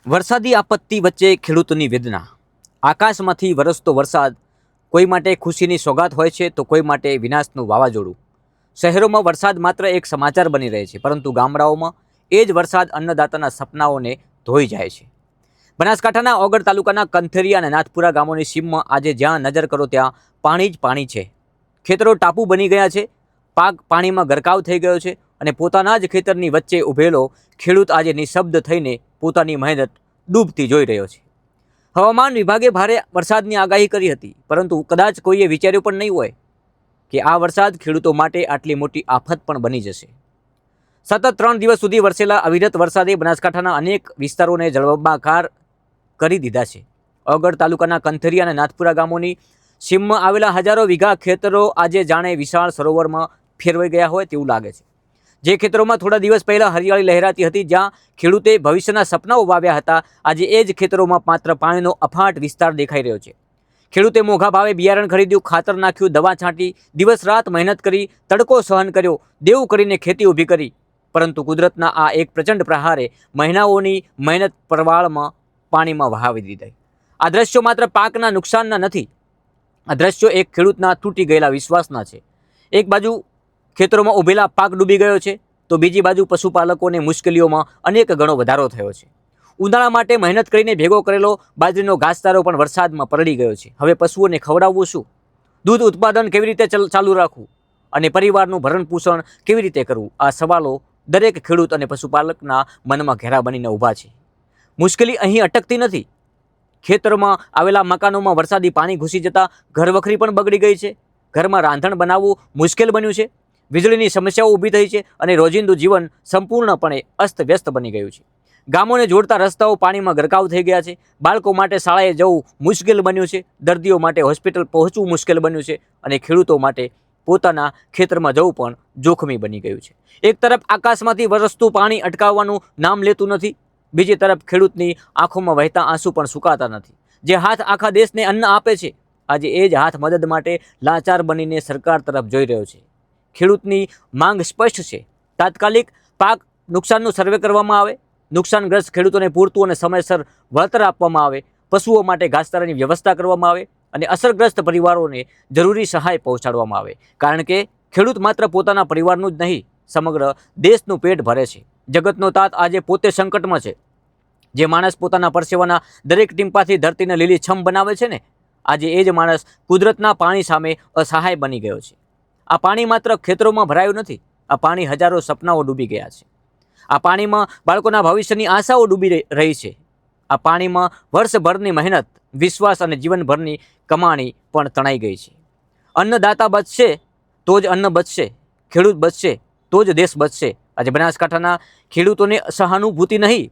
વરસાદી આપત્તિ વચ્ચે ખેડૂતોની વેદના। આકાશમાંથી વરસતો વરસાદ કોઈ માટે ખુશીની સોગાત હોય છે તો કોઈ માટે વિનાશનું વાવાઝોડું। શહેરોમાં વરસાદ માત્ર એક સમાચાર બની રહે છે, પરંતુ ગામડાઓમાં એ જ વરસાદ અન્નદાતાના સપનાઓને ધોઈ જાય છે। બનાસકાંઠાના ઓગળ તાલુકાના કંથેરિયા અને નાથપુરા ગામોની સીમમાં આજે જ્યાં નજર કરો ત્યાં પાણી જ પાણી છે। ખેતરો ટાપુ બની ગયા છે, પાક પાણીમાં ગરકાવ થઈ ગયો છે અને પોતાના જ ખેતરની વચ્ચે ઊભેલો ખેડૂત આજે નિશબ્દ થઈને પોતાની મહેનત ડૂબતી જોઈ રહ્યો છે। હવામાન વિભાગે ભારે વરસાદની આગાહી કરી હતી, પરંતુ કદાચ કોઈએ વિચાર્યું પણ નહીં હોય કે આ વરસાદ ખેડૂતો માટે આટલી મોટી આફત પણ બની જશે। સતત 3 દિવસ સુધી વરસેલા અવિરત વરસાદે બનાસકાંઠાના અનેક વિસ્તારોને જળબંબાકાર કરી દીધા છે। ઓગળ તાલુકાના કંથેરિયા અને નાથપુરા ગામોની સીમમાં આવેલા હજારો વીઘા ખેતરો આજે જાણે વિશાળ સરોવરમાં ફેરવાઈ ગયા હોય તેવું લાગે છે। જે ખેતરોમાં થોડા દિવસ પહેલાં હરિયાળી લહેરાતી હતી, જ્યાં ખેડૂતે ભવિષ્યના સપનાઓ વાવ્યા હતા, આજે એ જ ખેતરોમાં માત્ર પાણીનો અફાટ વિસ્તાર દેખાઈ રહ્યો છે। ખેડૂતે મોંઘા ભાવે બિયારણ ખરીદ્યું, ખાતર નાખ્યું, દવા છાંટી, દિવસ રાત મહેનત કરી, તડકો સહન કર્યો, દેવું કરીને ખેતી ઊભી કરી, પરંતુ કુદરતના આ એક પ્રચંડ પ્રહારે મહિનાઓની મહેનત પરવાળમાં પાણીમાં વહાવી દીધી। આ દ્રશ્યો માત્ર પાકના નુકસાનના નથી, આ દ્રશ્યો એક ખેડૂતના તૂટી ગયેલા વિશ્વાસના છે। એક બાજુ ખેતરોમાં ઉભેલા પાક ડૂબી ગયો છે, તો બીજી બાજુ પશુપાલકોને મુશ્કેલીઓમાં અનેક ગણો વધારો થયો છે। ઉનાળા માટે મહેનત કરીને ભેગો કરેલો બાજરીનો ઘાસચારો પણ વરસાદમાં પલળી ગયો છે। હવે પશુઓને ખવડાવવું શું, દૂધ ઉત્પાદન કેવી રીતે ચાલુ રાખવું અને પરિવારનું ભરણપોષણ કેવી રીતે કરવું, આ સવાલો દરેક ખેડૂત અને પશુપાલકના મનમાં ઘેરા બનીને ઊભા છે। મુશ્કેલી અહીં અટકતી નથી। ખેતરમાં આવેલા મકાનોમાં વરસાદી પાણી ઘૂસી જતાં ઘરવખરી પણ બગડી ગઈ છે, ઘરમાં રાંધણ બનાવવું મુશ્કેલ બન્યું છે, વીજળીની સમસ્યાઓ ઊભી થઈ છે અને રોજિંદુ જીવન સંપૂર્ણપણે અસ્તવ્યસ્ત બની ગયું છે। ગામોને જોડતા રસ્તાઓ પાણીમાં ગરકાવ થઈ ગયા છે, બાળકો માટે શાળાએ જવું મુશ્કેલ બન્યું છે, દર્દીઓ માટે હોસ્પિટલ પહોંચવું મુશ્કેલ બન્યું છે અને ખેડૂતો માટે પોતાના ખેતરમાં જવું પણ જોખમી બની ગયું છે। એક તરફ આકાશમાંથી વરસતું પાણી અટકાવવાનું નામ લેતું નથી, બીજી તરફ ખેડૂતની આંખોમાં વહેતા આંસુ પણ સુકાતા નથી। જે હાથ આખા દેશને અન્ન આપે છે, આજે એ જ હાથ મદદ માટે લાચાર બનીને સરકાર તરફ જોઈ રહ્યો છે। ખેડૂતની માંગ સ્પષ્ટ છે, તાત્કાલિક પાક નુકસાનનું સર્વે કરવામાં આવે, નુકસાનગ્રસ્ત ખેડૂતોને પૂરતું અને સમયસર વળતર આપવામાં આવે, પશુઓ માટે ઘાસચારાની વ્યવસ્થા કરવામાં આવે અને અસરગ્રસ્ત પરિવારોને જરૂરી સહાય પહોંચાડવામાં આવે, કારણ કે ખેડૂત માત્ર પોતાના પરિવારનું જ નહીં, સમગ્ર દેશનું પેટ ભરે છે। જગતનો તાત આજે પોતે સંકટમાં છે। જે માણસ પોતાના પરસેવાના દરેક ટીમ્પાથી ધરતીને લીલીછમ બનાવે છે ને, આજે એ જ માણસ કુદરતના પાણી સામે અસહાય બની ગયો છે। આ પાણી માત્ર ખેતરોમાં ભરાયું નથી, આ પાણી હજારો સપનાઓ ડૂબી ગયા છે। આ પાણીમાં બાળકોના ભવિષ્યની આશાઓ ડૂબી રહી છે। આ પાણીમાં વર્ષભરની મહેનત, વિશ્વાસ અને જીવનભરની કમાણી પણ તણાઈ ગઈ છે। અન્નદાતા બચશે તો જ અન્ન બચશે, ખેડૂત બચશે તો જ દેશ બચશે। આજે બનાસકાંઠાના ખેડૂતોને સહાનુભૂતિ નહીં